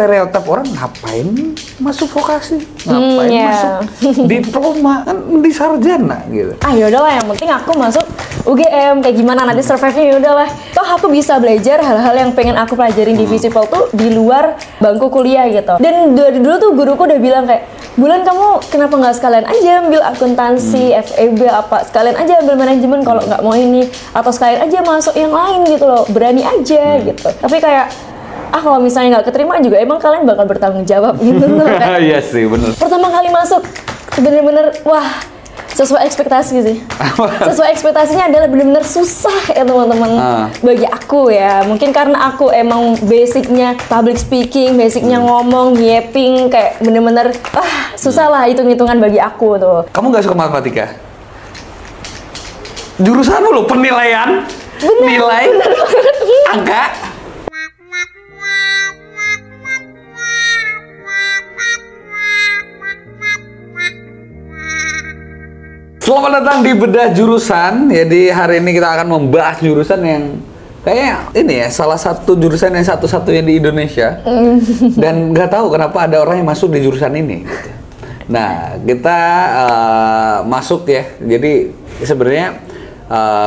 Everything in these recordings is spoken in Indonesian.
stereotip orang ngapain masuk vokasi, ngapain masuk diploma, kan di sarjana gitu. Ah yaudahlah, yang penting aku masuk UGM, kayak gimana nanti survive-nya yaudahlah. Toh aku bisa belajar hal-hal yang pengen aku pelajarin di Visipol tuh di luar bangku kuliah gitu. Dan dari dulu tuh guruku udah bilang kayak, Bulan kamu kenapa nggak sekalian aja ambil akuntansi, FEB apa, sekalian aja ambil manajemen kalau nggak mau ini, atau sekalian aja masuk yang lain gitu loh, berani aja gitu. Tapi kayak kalau misalnya nggak keterima juga emang kalian bakal bertanggung jawab gitu. Iya sih, bener. Pertama kali masuk bener-bener wah sesuai ekspektasi sih. Sesuai ekspektasinya adalah bener-bener susah ya teman-teman. Bagi aku ya, mungkin karena aku emang basicnya public speaking, basicnya ngomong, yapping, kayak bener-bener susah lah hitung-hitungan bagi aku tuh. Kamu nggak suka matematika? Jurusan lo penilaian, nilai, angka. Selamat datang di Bedah Jurusan. Jadi hari ini kita akan membahas jurusan yang kayaknya ini ya salah satu jurusan yang satu-satunya di Indonesia. Dan nggak tahu kenapa ada orang yang masuk di jurusan ini. Nah, kita masuk ya. Jadi sebenarnya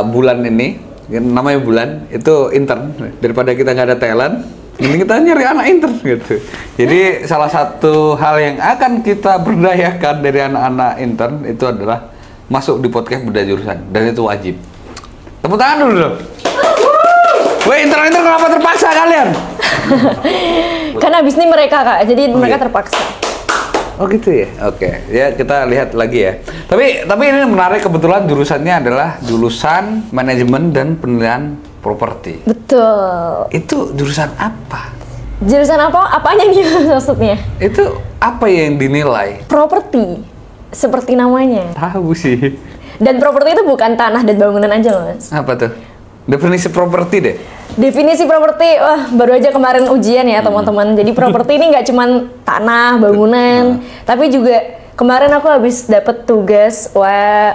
bulan ini, namanya bulan itu intern. Daripada kita nggak ada talent, ini kita nyari anak intern gitu. Jadi salah satu hal yang akan kita berdayakan dari anak-anak intern itu adalah masuk di podcast Bedah Jurusan, dan itu wajib. Tepuk tangan dulu dong. Weh, intern kenapa terpaksa kalian? Karena abis ini mereka kak, jadi mereka terpaksa. Oh gitu ya, oke. Ya kita lihat lagi ya. Tapi ini menarik, kebetulan jurusannya adalah jurusan manajemen dan penilaian properti. Betul. Itu jurusan apa? Jurusan apa? Apanya nih maksudnya? Itu apa yang dinilai? Properti. Seperti namanya. Tahu sih. Dan properti itu bukan tanah dan bangunan aja loh, Mas. Apa tuh? Definisi properti deh. Definisi properti, wah baru aja kemarin ujian ya teman-teman. Jadi properti ini nggak cuma tanah, bangunan, tapi juga kemarin aku habis dapet tugas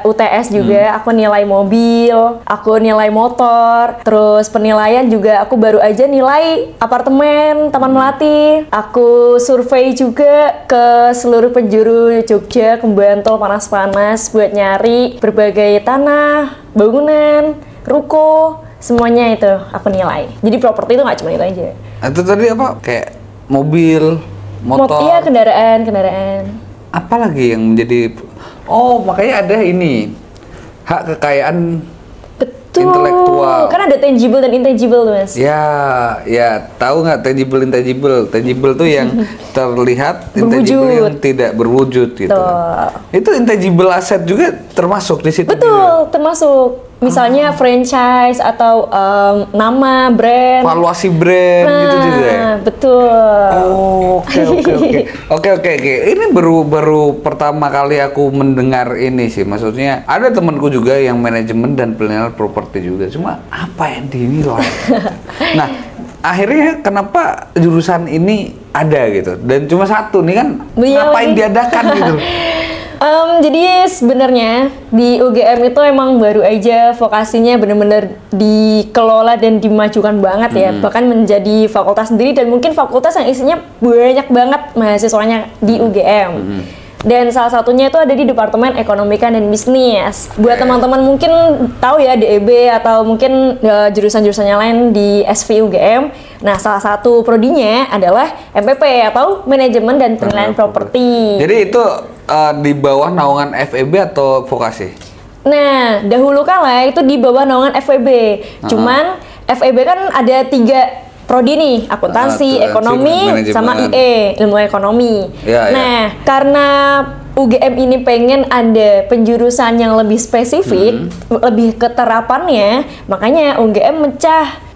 UTS juga. Aku nilai mobil, aku nilai motor, terus penilaian juga aku baru aja nilai apartemen Taman Melati. Aku survei juga ke seluruh penjuru Jogja, ke Bantul, panas-panas buat nyari berbagai tanah, bangunan, ruko, semuanya itu aku nilai. Jadi properti itu nggak cuma itu aja. Itu tadi apa? Kayak mobil, motor. Iya, kendaraan. Apalagi yang menjadi makanya ada ini hak kekayaan intelektual. Kan ada tangible dan intangible tuh, Mas. Ya, tahu nggak tangible intangible? Tangible tuh yang terlihat, intangible yang tidak berwujud gitu. Itu intangible asset juga termasuk di situ. Betul, termasuk. Misalnya franchise atau nama brand, valuasi brand gitu juga ya. Betul. Oke. Ini baru pertama kali aku mendengar ini sih. Maksudnya ada temanku juga yang manajemen dan penilaian properti juga. Cuma apa yang dinilai? Nah, akhirnya kenapa jurusan ini ada gitu? Dan cuma satu nih kan, ngapain diadakan gitu? Jadi sebenarnya di UGM itu emang baru aja vokasinya benar-benar dikelola dan dimajukan banget ya, bahkan menjadi fakultas sendiri, dan mungkin fakultas yang isinya banyak banget mahasiswanya di UGM. Dan salah satunya itu ada di Departemen Ekonomika dan Bisnis. Buat teman-teman mungkin tahu ya DEB atau mungkin jurusan-jurusannya lain di SV UGM. Nah, salah satu prodinya adalah MPP atau Manajemen dan Penilaian Properti. Jadi itu di bawah naungan FEB atau vokasi? Nah, dahulu kala itu di bawah naungan FEB. Cuman FEB kan ada 3 prodi nih, akuntansi, ekonomi, sama IE, ilmu ekonomi. Nah, karena UGM ini pengen ada penjurusan yang lebih spesifik, lebih keterapannya, makanya UGM mecah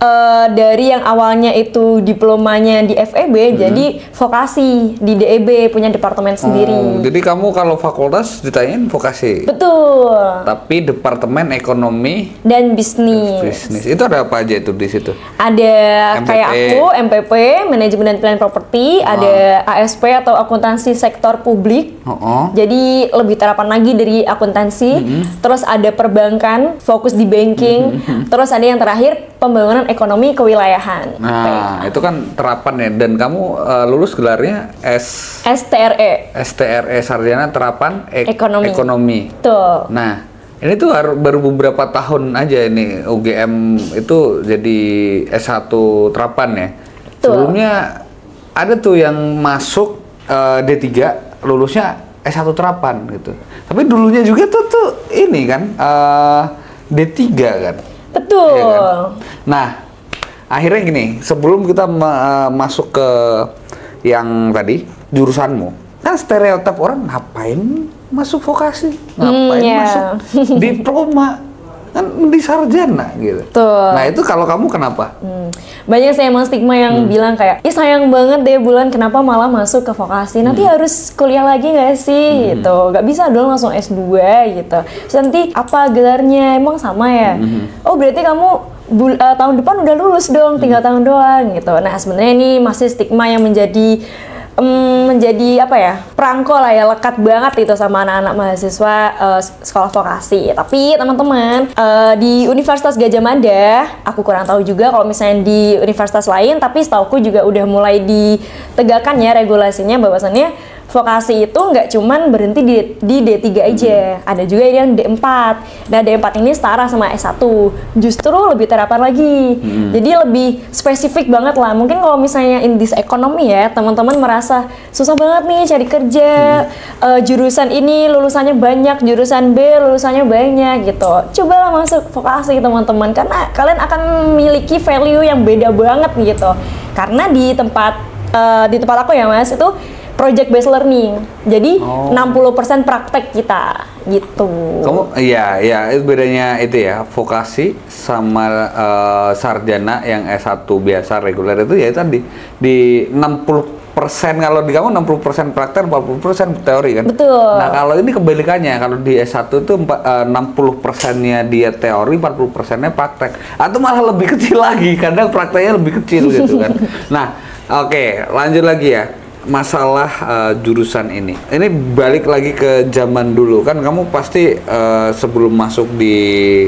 dari yang awalnya itu diplomanya di FEB, jadi vokasi di DEB, punya departemen sendiri. Jadi kamu kalau fakultas ditanyain vokasi? Betul. Tapi departemen ekonomi dan bisnis. Itu ada apa aja itu di situ? Ada MPP. Kayak aku, MPP, manajemen dan penilaian properti, ada ASP atau akuntansi sektor publik. Jadi lebih terapan lagi dari akuntansi. Terus ada perbankan, fokus di banking. Terus ada yang terakhir pembangunan ekonomi kewilayahan. Nah, itu kan terapan ya. Dan kamu lulus gelarnya STRE. STRE Sarjana Terapan Ekonomi. Tuh. Nah, ini tuh baru beberapa tahun aja ini UGM itu jadi S1 Terapan ya. Sebelumnya ada tuh yang masuk D3 lulusnya S1 Terapan gitu. Tapi dulunya juga tuh ini kan D3 kan. Betul. Ya kan? Nah, akhirnya gini, sebelum kita masuk ke yang tadi jurusanmu, kan stereotip orang ngapain masuk vokasi, ngapain masuk diploma, kan di sarjana gitu. Tuh. Nah itu kalau kamu kenapa? Banyak sih emang stigma yang bilang kayak, ih sayang banget deh Bulan kenapa malah masuk ke vokasi, nanti harus kuliah lagi nggak sih gitu, nggak bisa dong langsung S2 gitu. Terus nanti apa gelarnya, emang sama ya? Oh berarti kamu tahun depan udah lulus dong, 3 tahun doang gitu. Nah sebenarnya ini masih stigma yang menjadi apa ya, perangko lah ya, lekat banget itu sama anak-anak mahasiswa sekolah vokasi. Tapi teman-teman di Universitas Gadjah Mada, aku kurang tahu juga kalau misalnya di universitas lain, tapi setauku juga udah mulai ditegakkan ya regulasinya bahwasannya vokasi itu nggak cuman berhenti di D3 aja, ada juga yang D4. Nah D4 ini setara sama S1, justru lebih terapan lagi. Jadi lebih spesifik banget lah. Mungkin kalau misalnya in this economy ya, teman-teman merasa susah banget nih cari kerja, jurusan ini lulusannya banyak, jurusan B lulusannya banyak gitu. Cobalah masuk vokasi teman-teman, karena kalian akan memiliki value yang beda banget gitu. Karena di tempat aku ya Mas, itu project based learning. Jadi 60% praktek kita gitu. Kamu iya itu bedanya itu ya, vokasi sama sarjana yang S1 biasa reguler itu ya tadi di 60% kalau di kamu 60% praktek, 40% teori kan. Betul. Nah, kalau ini kebalikannya, kalau di S1 itu 60%-nya dia teori, 40%-nya praktek. Atau malah lebih kecil lagi, kadang prakteknya lebih kecil gitu kan. Nah, oke, lanjut lagi ya. Masalah jurusan ini balik lagi ke zaman dulu kan, kamu pasti sebelum masuk di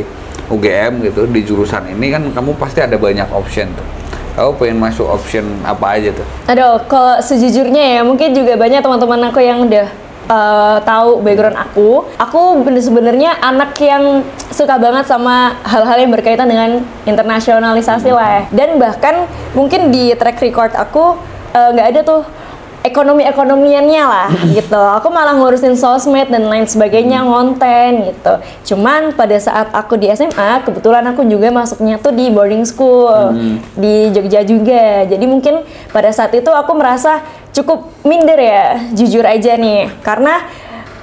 UGM gitu, di jurusan ini kan kamu pasti ada banyak option tuh. Kamu pengen masuk option apa aja tuh? Aduh, kalau sejujurnya ya mungkin juga banyak teman-teman aku yang udah tahu background aku sebenarnya anak yang suka banget sama hal-hal yang berkaitan dengan internasionalisasi lah ya. Dan bahkan mungkin di track record aku nggak ada tuh ekonomiannya lah gitu. Aku malah ngurusin sosmed dan lain sebagainya, konten gitu. Cuman pada saat aku di SMA, kebetulan aku juga masuknya tuh di boarding school di Jogja juga. Jadi mungkin pada saat itu aku merasa cukup minder ya, jujur aja nih. Karena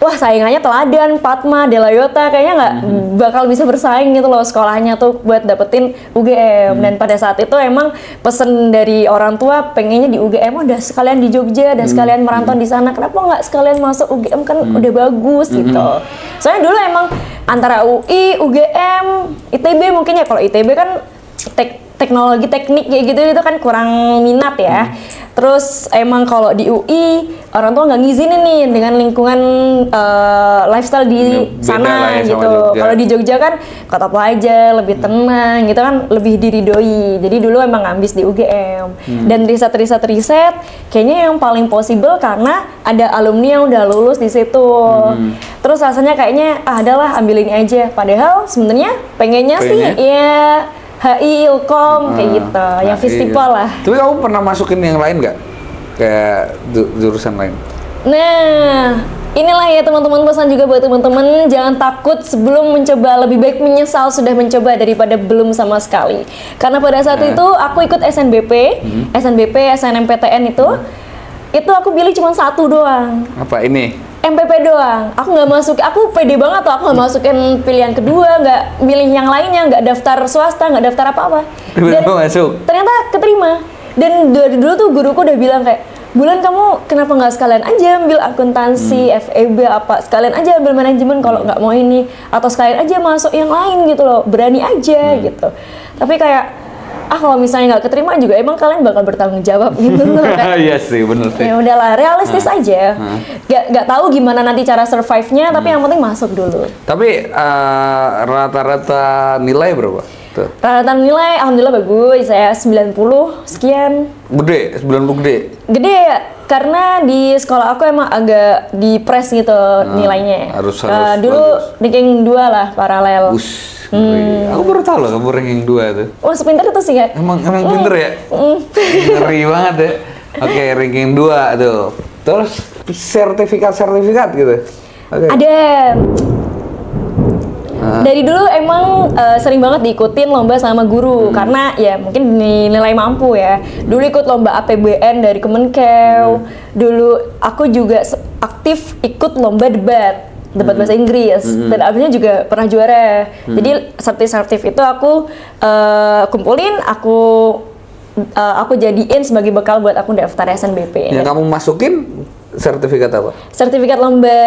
wah saingannya Teladan, Padma, Delayota kayaknya nggak bakal bisa bersaing gitu loh sekolahnya tuh buat dapetin UGM. Dan pada saat itu emang pesen dari orang tua pengennya di UGM, udah sekalian di Jogja dan sekalian merantau di sana, kenapa nggak sekalian masuk UGM, kan udah bagus gitu. Soalnya dulu emang antara UI, UGM, ITB mungkin ya, kalau ITB kan teknologi teknik kayak gitu itu kan kurang minat ya. Terus emang kalau di UI orang tua nggak ngizinin nih dengan lingkungan lifestyle di sana gitu. Kalau di Jogja kan kota pelajar, lebih tenang gitu kan, lebih diridoi. Jadi dulu emang ambis di UGM. Dan riset kayaknya yang paling possible karena ada alumni yang udah lulus di situ. Terus rasanya kayaknya adalah ambil ini aja. Padahal sebenarnya pengennya sih ya HI, Ilkom kayak gitu, yang festival lah. Tapi kamu pernah masukin yang lain nggak? Kayak jurusan lain? Nah, inilah ya teman-teman, pesan juga buat teman-teman, jangan takut sebelum mencoba, lebih baik menyesal sudah mencoba daripada belum sama sekali. Karena pada saat itu aku ikut SNBP, SNMPTN itu aku pilih cuma satu doang. Apa ini? MPP doang. Aku nggak masuk, aku pede banget tuh, aku nggak masukin pilihan kedua, nggak milih yang lainnya, nggak daftar swasta, nggak daftar apa-apa. Dan ternyata keterima. Dan dari dulu tuh guruku udah bilang kayak, Bulan kamu kenapa nggak sekalian aja ambil akuntansi, FEB apa, sekalian aja ambil manajemen kalau nggak mau ini, atau sekalian aja masuk yang lain gitu loh, berani aja gitu. Tapi kayak kalau misalnya nggak keterima juga emang kalian bakal bertanggung jawab gitu loh kan. Iya sih, bener sih. Ya udahlah, realistis aja. Gak tahu gimana nanti cara survive-nya, tapi yang penting masuk dulu. Tapi rata-rata nilai berapa? Tuh. Rata-rata nilai alhamdulillah bagus, saya 90 sekian. Gede, 90 gede. Gede ya, karena di sekolah aku emang agak di press gitu nilainya. Harus dulu bagus. ranking 2 lah paralel. Aku baru tahu loh kamu ranking 2 tuh. Wah, sepintar itu sih ya. Emang pinter ya? Ngeri banget ya. Oke, ranking 2 tuh. Terus sertifikat gitu. Oke. Ada. Dari dulu emang sering banget diikutin lomba sama guru karena ya mungkin nilai mampu ya. Dulu ikut lomba APBN dari Kemenkeu. Dulu aku juga aktif ikut lomba debat bahasa Inggris dan abisnya juga pernah juara. Jadi sertif itu aku kumpulin, aku jadiin sebagai bekal buat aku daftar SNBP. Yang kamu masukin sertifikat apa? Sertifikat lomba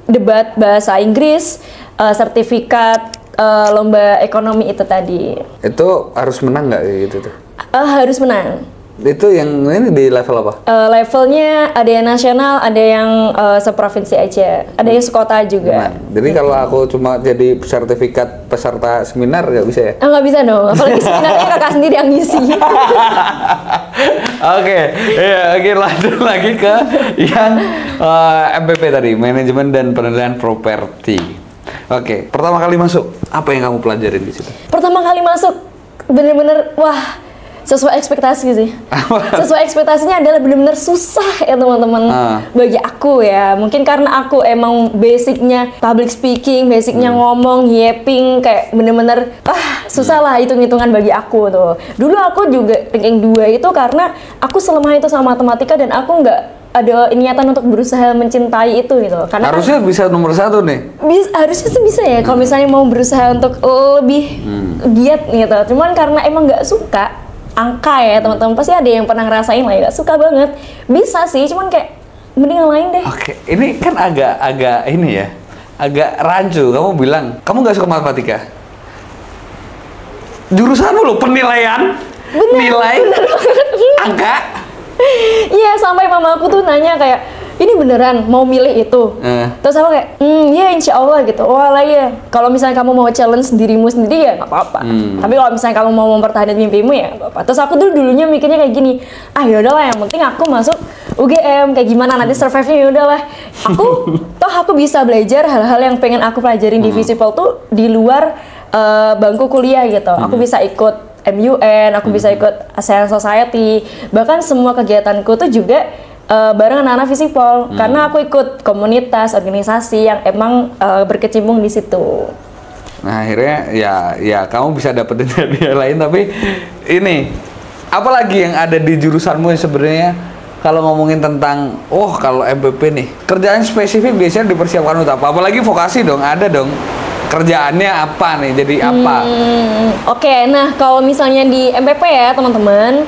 debat bahasa Inggris, sertifikat lomba ekonomi itu tadi. Itu harus menang nggak kayak gitu tuh? Harus menang. Itu yang ini di level apa? Levelnya ada yang nasional, ada yang seprovinsi aja, ada yang sekota juga. Jadi kalau aku cuma jadi sertifikat peserta seminar nggak bisa ya? Nggak bisa dong, apalagi seminarnya kakak sendiri yang ngisi. Oke, lanjut lagi ke yang MPP tadi, manajemen dan penilaian properti. Oke, pertama kali masuk, apa yang kamu pelajarin di situ? Pertama kali masuk, bener-bener wah. Sesuai ekspektasi sih. Sesuai ekspektasinya adalah benar-benar susah ya teman-teman. Bagi aku ya, mungkin karena aku emang basicnya public speaking, basicnya ngomong, yapping, kayak bener-bener susah lah hitung-hitungan bagi aku tuh. Dulu aku juga ranking 2 itu karena aku selemah itu sama matematika dan aku nggak ada niatan untuk berusaha mencintai itu gitu. Karena harusnya kan, bisa nomor 1 nih. Harusnya sih bisa ya kalau misalnya mau berusaha untuk lebih giat gitu. Cuman karena emang nggak suka angka ya teman-teman, pasti ada yang pernah ngerasain lah ya, gak suka banget. Bisa sih, cuman kayak mending yang lain deh. Oke, ini kan agak ini ya, agak rancu. Kamu bilang kamu gak suka matematika. Jurusanmu loh penilaian, nilai, angka. Iya, sampai mama aku tuh nanya kayak, ini beneran mau milih itu? Terus aku kayak, ya insya Allah gitu. Wah lah ya, kalau misalnya kamu mau challenge dirimu sendiri ya nggak apa-apa. Tapi kalau misalnya kamu mau mempertahankan mimpimu ya nggak apa-apa. Terus aku dulunya mikirnya kayak gini, yaudahlah yang penting aku masuk UGM, kayak gimana nanti survive-nya yaudahlah. Aku bisa belajar hal-hal yang pengen aku pelajarin di Visipol tuh di luar bangku kuliah gitu. Aku bisa ikut MUN, aku bisa ikut ASEAN Society, bahkan semua kegiatanku tuh juga bareng anak-anak Visipol, karena aku ikut komunitas, organisasi yang emang berkecimpung di situ. Nah akhirnya ya kamu bisa dapetin hadiah lain, tapi ini apalagi yang ada di jurusanmu yang sebenarnya kalau ngomongin tentang kalau MPP nih kerjaan spesifik biasanya dipersiapkan untuk apa? Apalagi vokasi dong, ada dong kerjaannya apa nih, jadi apa? Oke, nah kalau misalnya di MPP ya teman-teman,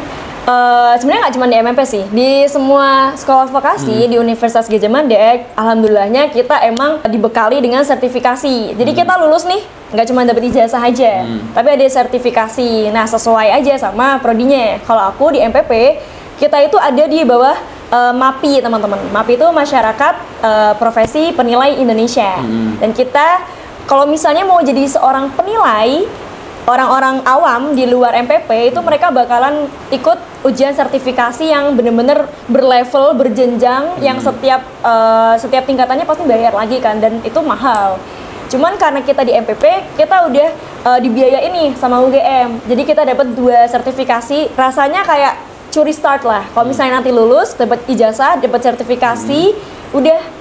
sebenarnya nggak cuma di MMP sih, di semua sekolah vokasi di Universitas Gadjah Mada, alhamdulillahnya kita emang dibekali dengan sertifikasi. Jadi kita lulus nih, nggak cuma dapat ijazah aja, tapi ada sertifikasi. Nah sesuai aja sama prodinya. Kalau aku di MPP, kita itu ada di bawah MAPI teman-teman. MAPI itu Masyarakat Profesi Penilai Indonesia. Dan kita kalau misalnya mau jadi seorang penilai, orang-orang awam di luar MPP itu mereka bakalan ikut ujian sertifikasi yang benar-benar berlevel, berjenjang, yang setiap tingkatannya pasti bayar lagi kan, dan itu mahal. Cuman karena kita di MPP, kita udah dibiayain nih sama UGM, jadi kita dapat 2 sertifikasi, rasanya kayak curi start lah. Kalau misalnya nanti lulus, dapat ijazah, dapat sertifikasi, udah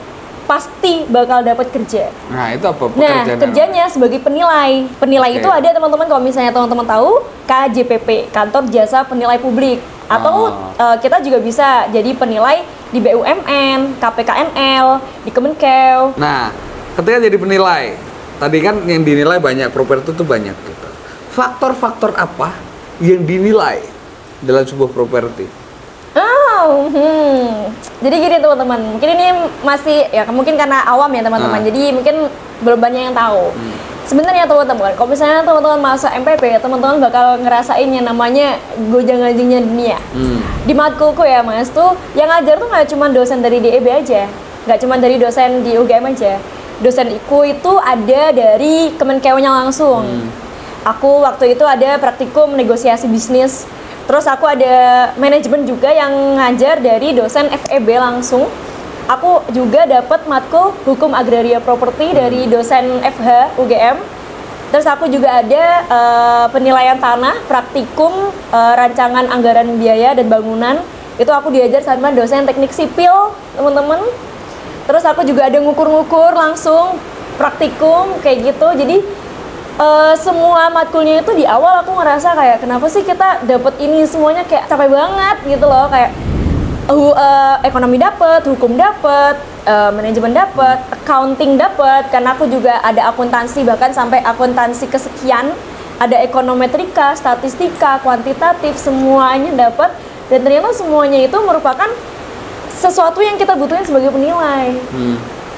pasti bakal dapat kerja. Nah, itu apa pekerjaan? Nah, kerjanya sebagai penilai. Penilai itu ada teman-teman, kalau misalnya teman-teman tahu, KJPP, Kantor Jasa Penilai Publik. Atau kita juga bisa jadi penilai di BUMN, KPKNL, di Kemenkeu. Nah, ketika jadi penilai, tadi kan yang dinilai banyak, properti itu banyak gitu. Faktor-faktor apa yang dinilai dalam sebuah properti? Jadi gini teman-teman, mungkin ini masih ya mungkin karena awam ya teman-teman, jadi mungkin belum banyak yang tahu. Sebenarnya teman-teman, kalau misalnya teman-teman masuk MPP, teman-teman bakal ngerasain yang namanya gonjang-ganjingnya dunia. Di matkulku ya mas, tuh yang ngajar tuh nggak cuma dosen dari DEB aja, nggak cuma dari dosen di UGM aja. Dosen IKU itu ada dari Kemenkeu-nya langsung. aku waktu itu ada praktikum negosiasi bisnis. Terus aku ada manajemen juga yang ngajar dari dosen FEB langsung. Aku juga dapat matkul hukum agraria properti dari dosen FH UGM. Terus aku juga ada penilaian tanah, praktikum rancangan anggaran biaya dan bangunan. Itu aku diajar sama dosen teknik sipil, teman-teman. Terus aku juga ada ngukur-ngukur langsung, praktikum kayak gitu. Jadi semua matkulnya itu di awal aku ngerasa kayak kenapa sih kita dapat ini semuanya kayak capek banget gitu loh, kayak ekonomi dapat, hukum dapat, manajemen dapat, accounting dapat, karena aku juga ada akuntansi, bahkan sampai akuntansi kesekian, ada ekonometrika, statistika, kuantitatif, semuanya dapat. Dan ternyata semuanya itu merupakan sesuatu yang kita butuhin sebagai penilai.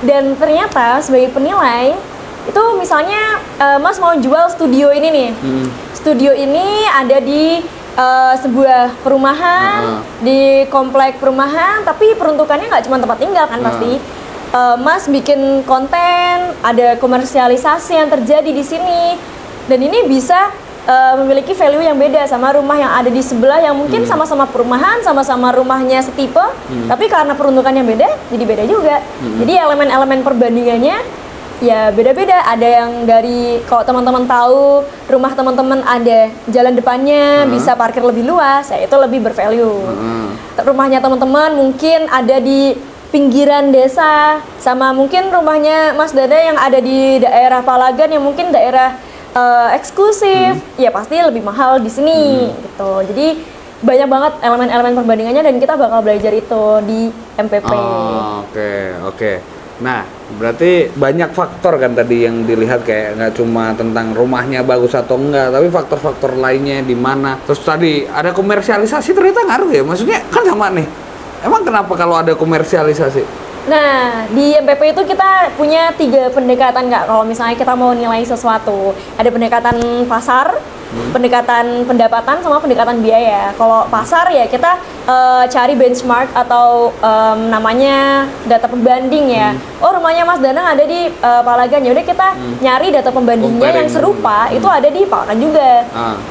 Dan ternyata sebagai penilai itu misalnya Mas mau jual studio ini nih. Studio ini ada di sebuah perumahan, di komplek perumahan, tapi peruntukannya nggak cuma tempat tinggal kan pasti. Mas bikin konten, ada komersialisasi yang terjadi di sini, dan ini bisa memiliki value yang beda sama rumah yang ada di sebelah yang mungkin sama-sama perumahan, sama-sama rumahnya setipe, tapi karena peruntukannya beda, jadi beda juga. Jadi elemen-elemen perbandingannya ya beda-beda. Ada yang dari, kalau teman-teman tahu rumah teman-teman ada jalan depannya, bisa parkir lebih luas, ya itu lebih bervalue. Rumahnya teman-teman mungkin ada di pinggiran desa, sama mungkin rumahnya Mas Dada yang ada di daerah Palagan yang mungkin daerah eksklusif, ya pasti lebih mahal di sini gitu. Jadi banyak banget elemen-elemen perbandingannya dan kita bakal belajar itu di MPP. Oke. Nah, berarti banyak faktor kan tadi yang dilihat, kayak nggak cuma tentang rumahnya bagus atau enggak, tapi faktor-faktor lainnya di mana. Terus tadi ada komersialisasi, ternyata ngaruh ya. Maksudnya kan sama nih. Emang kenapa kalau ada komersialisasi? Nah, di MPP itu kita punya 3 pendekatan Kak. Kalau misalnya kita mau nilai sesuatu, ada pendekatan pasar, pendekatan pendapatan, sama pendekatan biaya. Kalau pasar ya kita cari benchmark atau namanya data pembanding ya. Oh, rumahnya Mas Danang ada di Palagan, ya udah kita nyari data pembandingnya yang serupa, itu ada di Palagan juga.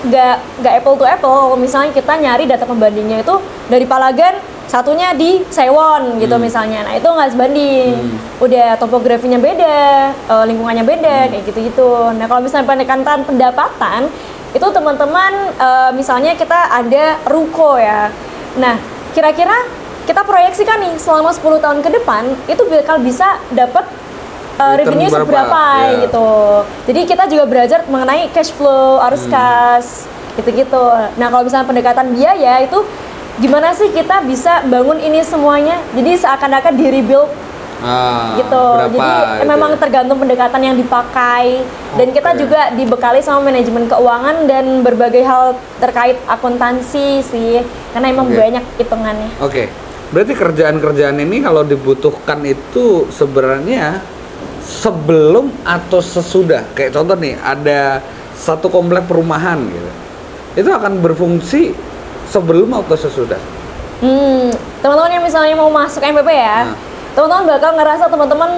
Nggak apple to apple. Kalau misalnya kita nyari data pembandingnya itu dari Palagan, satunya di Sewon gitu misalnya, nah itu nggak sebanding. Udah topografinya beda, lingkungannya beda, kayak gitu-gitu. Nah kalau misalnya pendekatan pendapatan, itu teman-teman misalnya kita ada ruko ya. Nah kira-kira kita proyeksikan nih selama 10 tahun ke depan, itu bakal bisa dapat revenue seberapa gitu. Jadi kita juga belajar mengenai cash flow, arus kas, gitu-gitu. Nah kalau misalnya pendekatan biaya itu gimana sih kita bisa bangun ini semuanya jadi seakan-akan di rebuild gitu. Jadi gitu memang tergantung pendekatan yang dipakai. Dan kita juga dibekali sama manajemen keuangan dan berbagai hal terkait akuntansi sih, karena emang banyak hitungannya. Berarti kerjaan-kerjaan ini kalau dibutuhkan itu sebenarnya sebelum atau sesudah. Kayak contoh nih, ada satu komplek perumahan gitu, itu akan berfungsi sebelum atau sesudah? Teman-teman yang misalnya mau masuk MPP ya, teman-teman bakal ngerasa teman-teman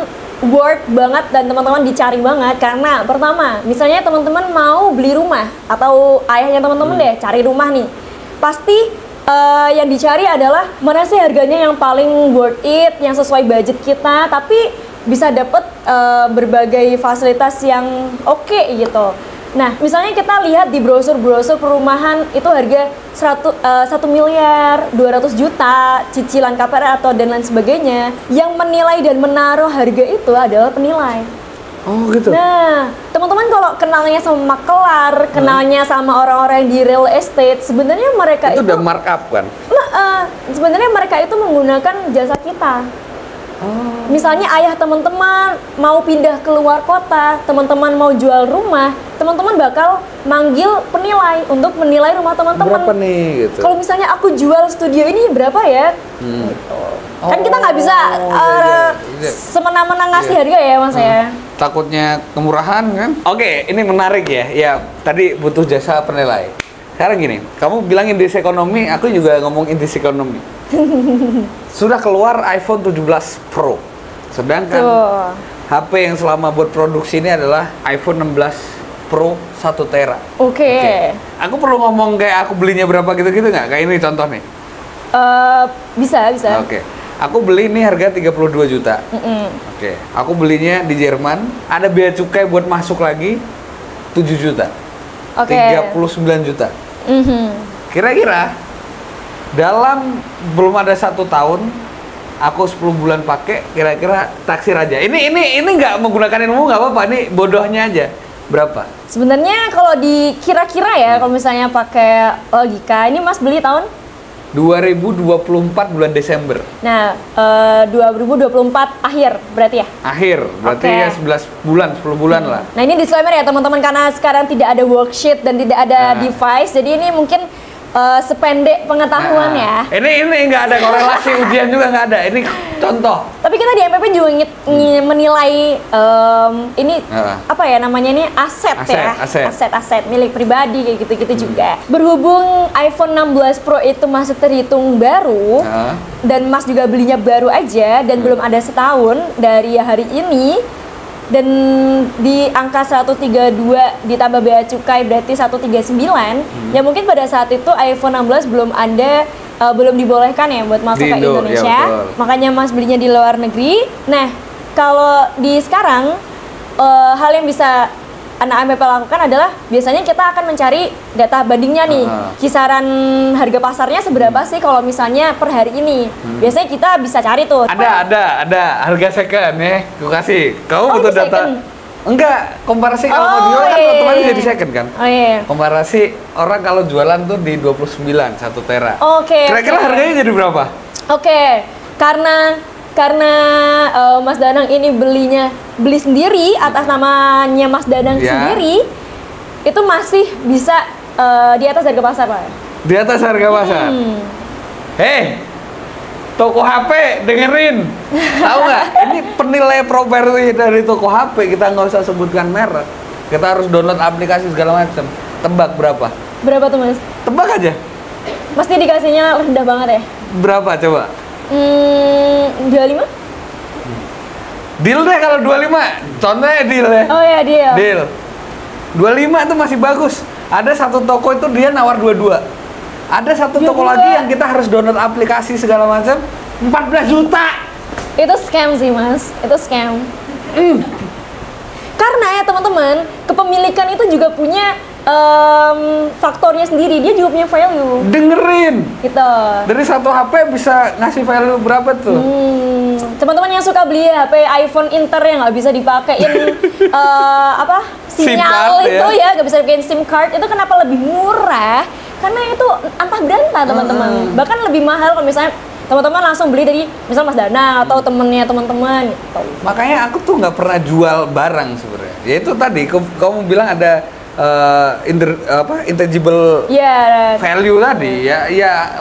worth banget dan teman-teman dicari banget. Karena pertama, misalnya teman-teman mau beli rumah atau ayahnya teman-teman deh cari rumah nih, pasti yang dicari adalah mana sih harganya yang paling worth it, yang sesuai budget kita, tapi bisa dapet berbagai fasilitas yang oke gitu. Nah, misalnya kita lihat di brosur-brosur perumahan itu harga 1 miliar 200 juta, cicilan KPR atau dan lain sebagainya. Yang menilai dan menaruh harga itu adalah penilai. Oh gitu. Nah, teman-teman kalau kenalnya sama makelar, kenalnya sama orang-orang di real estate, sebenarnya mereka itu udah markup kan? Sebenarnya mereka itu menggunakan jasa kita. Misalnya ayah teman-teman mau pindah keluar kota, teman-teman mau jual rumah, teman-teman bakal manggil penilai untuk menilai rumah teman-teman. Berapa nih gitu? Kalau misalnya aku jual studio ini berapa ya? Gitu. Kan kita nggak bisa semena-mena ngasih harga ya Mas ya. Takutnya kemurahan kan? Oke, ini menarik ya. Ya, tadi butuh jasa penilai. Sekarang gini, kamu bilang indeks ekonomi, aku juga ngomong indeks ekonomi. Sudah keluar iPhone 17 Pro. Sedangkan HP yang selama buat produksi ini adalah iPhone 16 Pro 1 Tera. Oke. Aku perlu ngomong kayak aku belinya berapa gitu-gitu nggak? Kayak ini contoh nih. Bisa. Oke. Aku beli ini harga 32 juta. Oke. Aku belinya di Jerman, ada bea cukai buat masuk lagi 7 juta. Oke. 39 juta. Kira-kira dalam belum ada 1 tahun, aku 10 bulan pakai, kira-kira taksir aja. Ini nggak menggunakan ilmu nggak apa-apa, ini bodohnya aja. Berapa? Sebenarnya kalau dikira-kira ya, kalau misalnya pakai logika, ini Mas beli tahun 2024 bulan Desember. Nah, 2024 akhir berarti ya? Akhir, berarti Oke. ya 11 bulan, 10 bulan lah. Nah, ini disclaimer ya teman-teman, karena sekarang tidak ada worksheet dan tidak ada device, jadi ini mungkin sependek pengetahuan ya. Ini nggak ada korelasi ujian juga nggak ada. Ini contoh. Tapi kita di MPP juga menilai ini apa ya namanya ini aset ya, aset milik pribadi kayak gitu-gitu juga. Berhubung iPhone 16 Pro itu masih terhitung baru dan Mas juga belinya baru aja dan belum ada setahun dari hari ini. Dan di angka 132 ditambah bea cukai berarti 139. Ya mungkin pada saat itu iPhone 16 belum ada, belum dibolehkan ya buat masuk ke Indonesia. Ya, makanya Mas belinya di luar negeri. Nah, kalau di sekarang hal yang bisa anak MPP lakukan adalah biasanya kita akan mencari data bandingnya nih, kisaran harga pasarnya seberapa sih kalau misalnya per hari ini. Biasanya kita bisa cari tuh. Ada harga second ya, aku kasih. Kamu butuh data? Second? Enggak, komparasi kalau mau jual kan otomatis jadi second kan? Oh iya. Komparasi orang kalau jualan tuh di 29 1 Tera. Oke. Kira-kira harganya jadi berapa? Oke, karena Mas Danang ini beli sendiri atas namanya Mas Danang sendiri, itu masih bisa di atas harga pasar, Pak. Di atas harga pasar. Hei, toko HP dengerin, tahu nggak? Ini penilai properti dari toko HP, kita nggak usah sebutkan merek. Kita harus download aplikasi segala macam. Tebak berapa? Berapa tuh, Mas? Tebak aja. Pasti dikasihnya rendah banget ya? Berapa coba? 25? Deal deh kalau 25. Contohnya deal ya. Oh ya, deal. Deal. 25 itu masih bagus. Ada satu toko itu dia nawar 22. Ada satu toko lagi yang kita harus download aplikasi segala macam 14 juta. Itu scam sih, Mas. Itu scam. Karena ya teman-teman, kepemilikan itu juga punya faktornya sendiri, dia juga punya value. Dengerin. Gitu. Dari satu HP bisa ngasih value berapa tuh? Teman-teman yang suka beli HP iPhone Inter yang nggak bisa dipakein sinyal itu ya, nggak bisa dipakein SIM card, itu kenapa lebih murah? Karena itu antah berantah teman-teman. Bahkan lebih mahal kalau misalnya teman-teman langsung beli dari misal Mas Dana atau temennya teman-teman gitu. Makanya aku tuh nggak pernah jual barang sebenarnya. Ya itu tadi kamu bilang ada intangible value tadi ya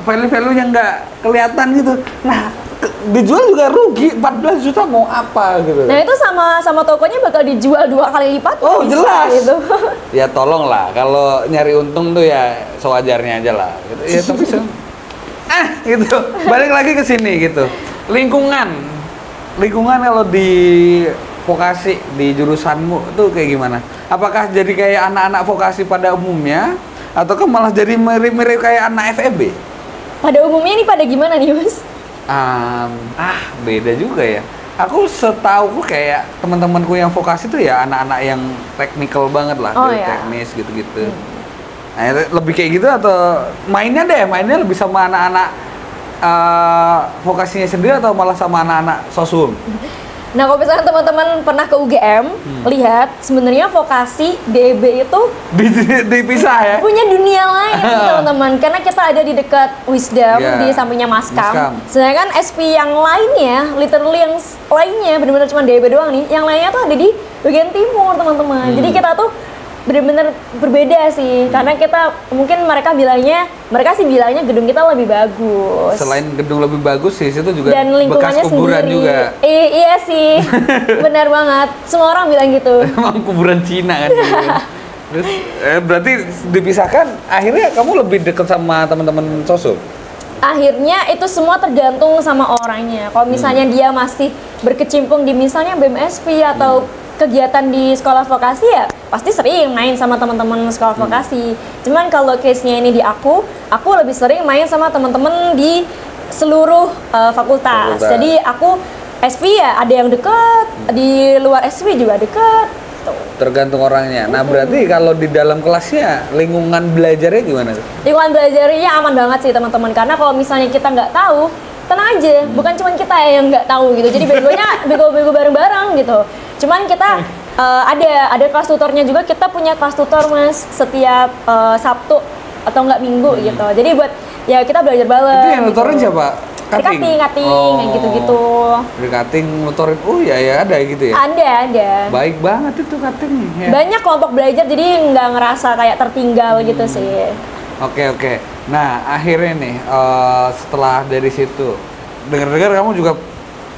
value yang nggak kelihatan gitu. Nah, dijual juga rugi 14 juta mau apa gitu. Nah, itu sama tokonya bakal dijual 2 kali lipat. Oh, bisa, jelas. Gitu. Ya tolonglah kalau nyari untung tuh ya sewajarnya aja lah gitu. Ya tapi gitu. Balik lagi ke sini gitu. Lingkungan kalau di vokasi di jurusanmu itu kayak gimana? Apakah jadi kayak anak-anak vokasi pada umumnya ataukah malah jadi mirip-mirip kayak anak FEB? Pada umumnya nih pada gimana nih, Mas? Beda juga ya. Aku setauku kayak teman-temanku yang vokasi tuh ya anak-anak yang teknikal banget lah, teknis gitu-gitu. Nah, lebih kayak gitu atau mainnya lebih sama anak-anak vokasinya sendiri atau malah sama anak-anak sosum? Nah, kalau misalnya teman-teman pernah ke UGM, lihat sebenarnya vokasi DB itu dipisah ya? Punya dunia lain teman-teman, karena kita ada di dekat Wisdom, di sampingnya Maskam. Sedangkan SP yang lainnya, literally yang lainnya benar-benar cuma DB doang nih, yang lainnya tuh ada di bagian timur teman-teman. Jadi kita tuh benar-benar berbeda sih, karena kita mungkin mereka sih bilangnya gedung kita lebih bagus. Selain gedung lebih bagus sih, situ juga dan bekas kuburan sendiri juga. Iya sih, benar banget. Semua orang bilang gitu. Emang kuburan Cina kan. Terus berarti dipisahkan, akhirnya kamu lebih dekat sama teman-teman sosum? Akhirnya itu semua tergantung sama orangnya. Kalau misalnya dia masih berkecimpung di misalnya BMSP atau kegiatan di sekolah vokasi ya pasti sering main sama teman-teman sekolah vokasi. Cuman kalau case-nya ini di aku lebih sering main sama teman-teman di seluruh fakultas. Jadi aku SV ya ada yang deket, di luar SV juga deket. Tergantung orangnya. Nah, berarti kalau di dalam kelasnya lingkungan belajarnya gimana tuh? Lingkungan belajarnya aman banget sih teman-teman, karena kalau misalnya kita nggak tahu, tenang aja, bukan cuma kita yang nggak tahu gitu. Jadi begonya bego-bego bareng-bareng gitu. Cuman kita ada kelas tutornya juga. Kita punya kelas tutor Mas setiap Sabtu atau nggak Minggu gitu. Jadi buat ya kita belajar bareng. Itu yang gitu. nutorin siapa? Cutting, kayak gitu-gitu. Cutting nutorin, ya ada gitu ya? Ada. Baik banget itu cutting ya. Banyak kelompok belajar, jadi nggak ngerasa kayak tertinggal gitu sih. Oke. Nah, akhirnya nih, setelah dari situ, dengar-dengar kamu juga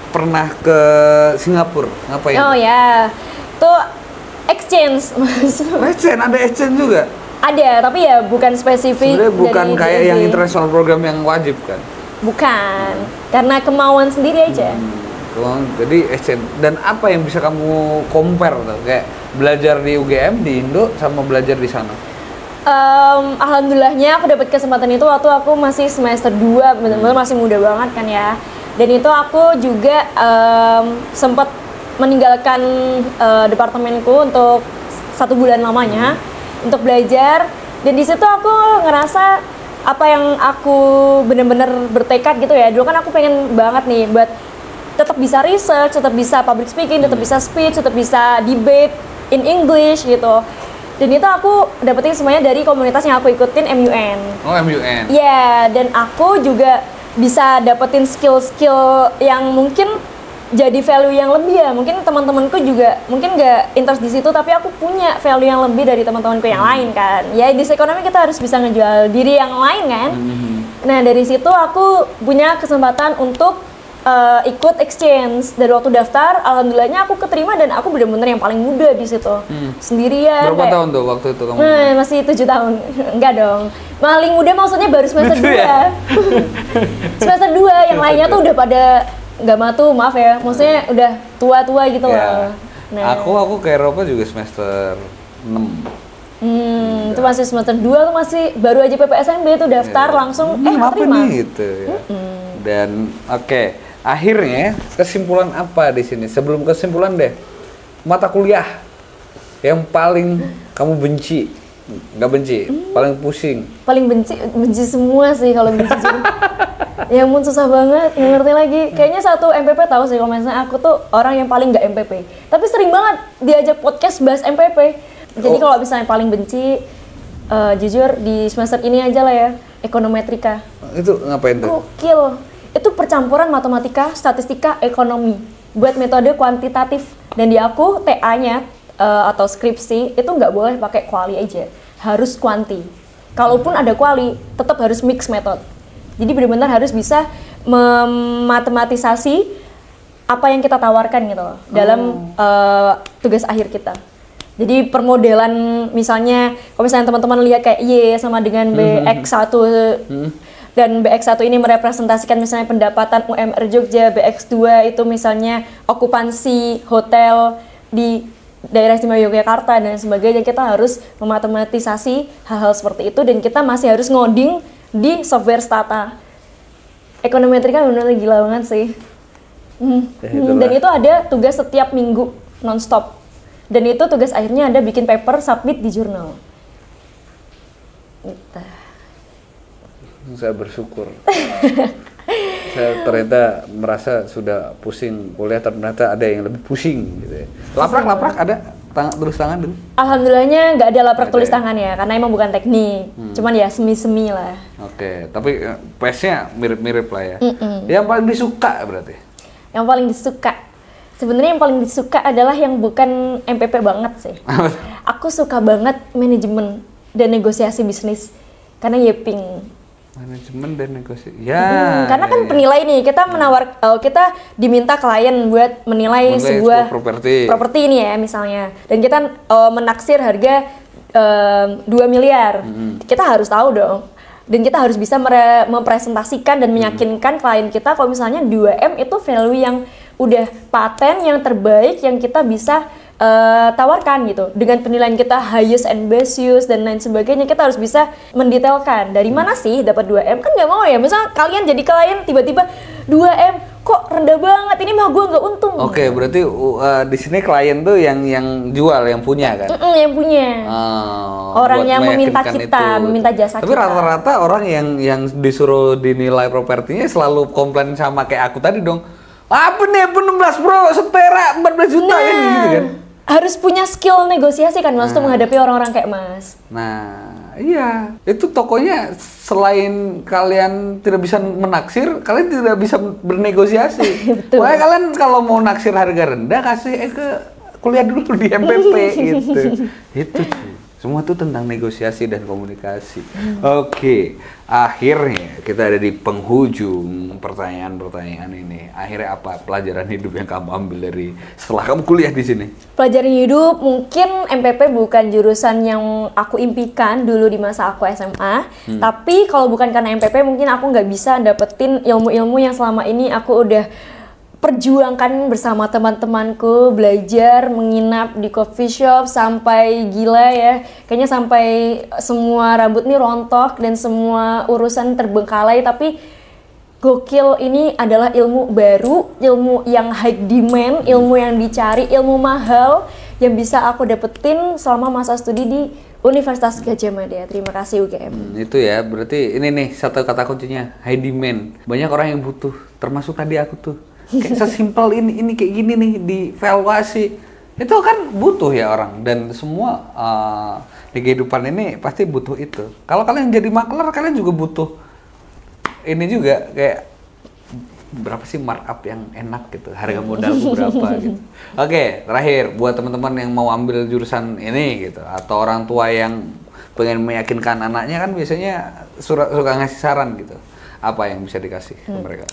pernah ke Singapura, ngapain? Oh ya, tuh exchange. Ada exchange juga? Ada, tapi ya bukan spesifik. Sebenarnya bukan dari kayak DIY. yang international program yang wajib kan? Bukan, karena kemauan sendiri aja. Jadi exchange. Dan apa yang bisa kamu compare tuh? Kayak belajar di UGM, di Indo, sama belajar di sana? Alhamdulillahnya aku dapat kesempatan itu waktu aku masih semester 2, benar-benar masih muda banget kan ya. Dan itu aku juga sempat meninggalkan departemenku untuk 1 bulan lamanya untuk belajar. Dan di situ aku ngerasa apa yang aku benar-benar bertekad gitu ya. Dulu kan aku pengen banget nih buat tetap bisa research, tetap bisa public speaking, tetap bisa speech, tetap bisa debate in English gitu. Dan itu aku dapetin semuanya dari komunitas yang aku ikutin, MUN. Oh, MUN. Iya, dan aku juga bisa dapetin skill-skill yang mungkin jadi value yang lebih ya. Mungkin teman-temanku juga mungkin nggak interest di situ, tapi aku punya value yang lebih dari teman-temanku yang lain kan. Ya di ekonomi kita harus bisa ngejual diri yang lain kan. Nah dari situ aku punya kesempatan untuk ikut exchange. Dari waktu daftar, alhamdulillahnya aku keterima dan aku benar-benar yang paling muda di situ. Sendirian. Berapa tahun tuh waktu itu kamu? Nah, masih 7 tahun. Enggak dong. Paling muda maksudnya baru semester 2. Ya? Semester 2, yang lainnya tuh udah pada nggak matu, maaf ya. Maksudnya udah tua-tua gitu loh. Nah. Aku ke Eropa juga semester 6. Itu masih semester 2 tuh masih baru aja PPSMB tuh daftar langsung apa keterima. nih gitu ya. Dan akhirnya kesimpulan apa di sini? Sebelum kesimpulan deh, mata kuliah yang paling kamu benci, nggak benci, paling pusing. Paling benci semua sih kalau benci. Ya ampun susah banget, nggak ngerti lagi. Kayaknya satu MPP tahu sih kalau misalnya aku tuh orang yang paling nggak MPP. Tapi sering banget diajak podcast bahas MPP. Jadi kalau misalnya paling benci, jujur di semester ini aja lah ya, ekonometrika. Itu ngapain tuh? Gokil. Itu percampuran matematika, statistika, ekonomi buat metode kuantitatif. Dan di aku TA-nya atau skripsi itu nggak boleh pakai kuali aja, harus kuanti. Kalaupun ada kuali, tetap harus mix method. Jadi benar-benar harus bisa mematematisasi apa yang kita tawarkan gitu loh dalam tugas akhir kita. Jadi permodelan misalnya, kalau misalnya teman-teman lihat kayak Y sama dengan BX1 dan BX1 ini merepresentasikan misalnya pendapatan UMR Jogja, BX2 itu misalnya okupansi hotel di daerah istimewa Yogyakarta dan sebagainya. Kita harus mematematisasi hal-hal seperti itu dan kita masih harus ngoding di software Stata. Ekonometrika benar-benar gila banget sih. Dan itu ada tugas setiap minggu non-stop. Dan itu tugas akhirnya ada bikin paper, submit di jurnal. Gitu. Saya bersyukur. Saya ternyata merasa sudah pusing kuliah, ternyata ada yang lebih pusing gitu ya. Laprak ada tulis tangan dulu? Alhamdulillahnya nggak ada laprak tulis tangan ya, karena emang bukan teknik. Cuman ya semi-semi lah. Oke, tapi PS-nya mirip-mirip lah ya. Yang paling disuka berarti? Yang paling disuka? Sebenarnya yang paling disuka adalah yang bukan MPP banget sih. Aku suka banget manajemen dan negosiasi bisnis, karena yeping. Manajemen dan negosiasi. Ya. Karena kan penilai nih, kita kita diminta klien buat menilai sebuah properti ini ya misalnya. Dan kita menaksir harga 2 miliar. Kita harus tahu dong. Dan kita harus bisa mempresentasikan dan meyakinkan klien kita kalau misalnya 2M itu value yang udah paten yang terbaik yang kita bisa tawarkan gitu. Dengan penilaian kita highest and best use dan lain sebagainya, kita harus bisa mendetailkan dari mana sih dapat 2M. Kan nggak mau ya, misal kalian jadi klien tiba-tiba 2M kok rendah banget, ini mah gue nggak untung. Oke, berarti di sini klien tuh yang jual, yang punya kan? Yang punya. Orang yang meminta kita, meminta jasa Tapi kita. Tapi rata-rata orang yang disuruh dinilai propertinya selalu komplain sama kayak aku tadi dong. Apa nih, 16 bro, setera 14 juta ya gitu kan? Harus punya skill negosiasi kan Mas, untuk menghadapi orang-orang kayak Mas. Nah, iya. Itu tokonya selain kalian tidak bisa menaksir, kalian tidak bisa bernegosiasi. Betul. Makanya kalian kalau mau naksir harga rendah, kasih ke kuliah dulu di MPP gitu. Itu cuy. Semua itu tentang negosiasi dan komunikasi. Oke, akhirnya kita ada di penghujung pertanyaan-pertanyaan ini. Akhirnya apa pelajaran hidup yang kamu ambil dari setelah kamu kuliah di sini? Pelajaran hidup, mungkin MPP bukan jurusan yang aku impikan dulu di masa aku SMA. Tapi kalau bukan karena MPP, mungkin aku nggak bisa dapetin ilmu-ilmu yang selama ini aku udah perjuangkan bersama teman-temanku, belajar, menginap di coffee shop sampai gila ya. Kayaknya sampai semua rambut nih rontok dan semua urusan terbengkalai, tapi gokil, ini adalah ilmu baru, ilmu yang high demand, ilmu yang dicari, ilmu mahal yang bisa aku dapetin selama masa studi di Universitas Gadjah Mada. Terima kasih UGM. Itu ya, berarti ini nih satu kata kuncinya, high demand. Banyak orang yang butuh, termasuk tadi aku tuh. Kayak sesimpel ini kayak gini nih, di valuasi itu kan butuh ya orang, dan semua di kehidupan ini pasti butuh itu. Kalau kalian jadi makler, kalian juga butuh ini juga, kayak berapa sih markup yang enak gitu, harga modalku berapa gitu. Oke, terakhir buat teman-teman yang mau ambil jurusan ini gitu, atau orang tua yang pengen meyakinkan anaknya, kan biasanya suka ngasih saran gitu, apa yang bisa dikasih ke mereka?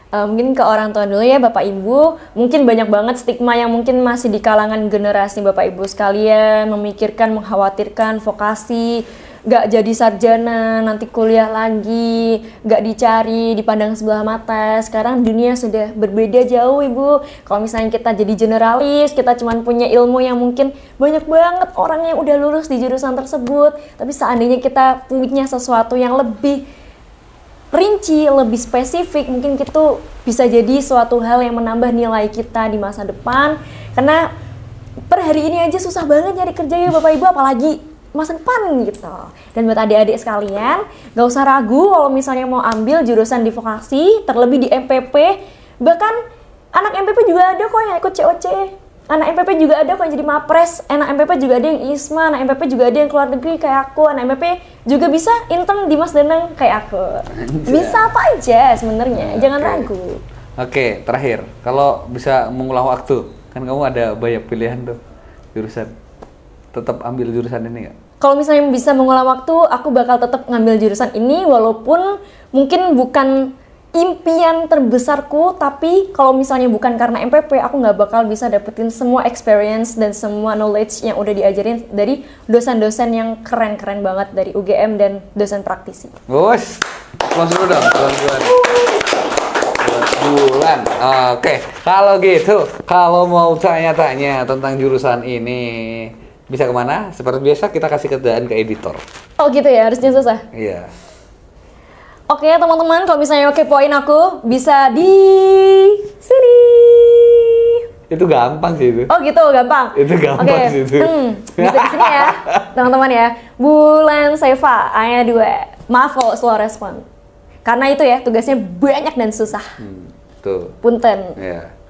Mungkin ke orang tua dulu ya, Bapak Ibu. Mungkin banyak banget stigma yang mungkin masih di kalangan generasi Bapak Ibu sekalian, memikirkan, mengkhawatirkan vokasi, gak jadi sarjana, nanti kuliah lagi, gak dicari, dipandang sebelah mata. Sekarang dunia sudah berbeda jauh Ibu. Kalau misalnya kita jadi generalis, kita cuma punya ilmu yang mungkin banyak banget orang yang udah lulus di jurusan tersebut. Tapi seandainya kita punya sesuatu yang lebih rinci, lebih spesifik, mungkin itu bisa jadi suatu hal yang menambah nilai kita di masa depan. Karena per hari ini aja susah banget nyari kerja ya Bapak Ibu, apalagi masa depan gitu. Dan buat adik-adik sekalian, gak usah ragu kalau misalnya mau ambil jurusan di vokasi, terlebih di MPP. Bahkan anak MPP juga ada kok yang ikut COC. Anak MPP juga ada kok yang jadi mapres, anak MPP juga ada yang ISMA, anak MPP juga ada yang keluar negeri kayak aku, anak MPP juga bisa intern di Mas Danang kayak aku. Bisa apa aja sebenarnya, jangan ragu. Oke, terakhir, kalau bisa mengulang waktu, kan kamu ada banyak pilihan tuh jurusan, tetap ambil jurusan ini nggak? Kalau misalnya bisa mengulang waktu, aku bakal tetap ngambil jurusan ini, walaupun mungkin bukan impian terbesarku, tapi kalau misalnya bukan karena MPP, aku nggak bakal bisa dapetin semua experience dan semua knowledge yang udah diajarin dari dosen-dosen yang keren-keren banget dari UGM dan dosen praktisi. Bos, close dulu dong, bulan. Oke, kalau gitu, kalau mau tanya-tanya tentang jurusan ini, bisa kemana? Seperti biasa kita kasih kerjaan ke editor. Oh gitu ya, harusnya susah? Iya. Oke teman-teman, kalau misalnya kepoin aku, bisa di sini. Itu gampang sih itu. Oh gitu, gampang? Itu gampang sih itu. Bisa di sini ya, teman-teman ya. Bulan Seva, ayat 2. Maaf kalau slow respon. Karena itu ya, tugasnya banyak dan susah. Tuh. Punten. Iya.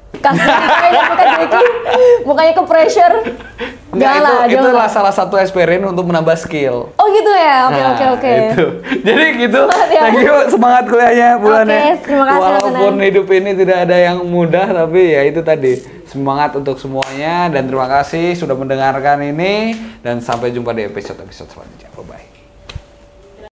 Kasih mukanya ke pressure. Enggak, itulah salah satu eksperimen untuk menambah skill. Oh gitu ya, oke. Itu. Jadi gitu, thank you, semangat kuliahnya bulannya. Terima kasih. Walaupun hidup ini tidak ada yang mudah, tapi ya itu tadi, semangat untuk semuanya, dan terima kasih sudah mendengarkan ini, dan sampai jumpa di episode selanjutnya. Bye bye.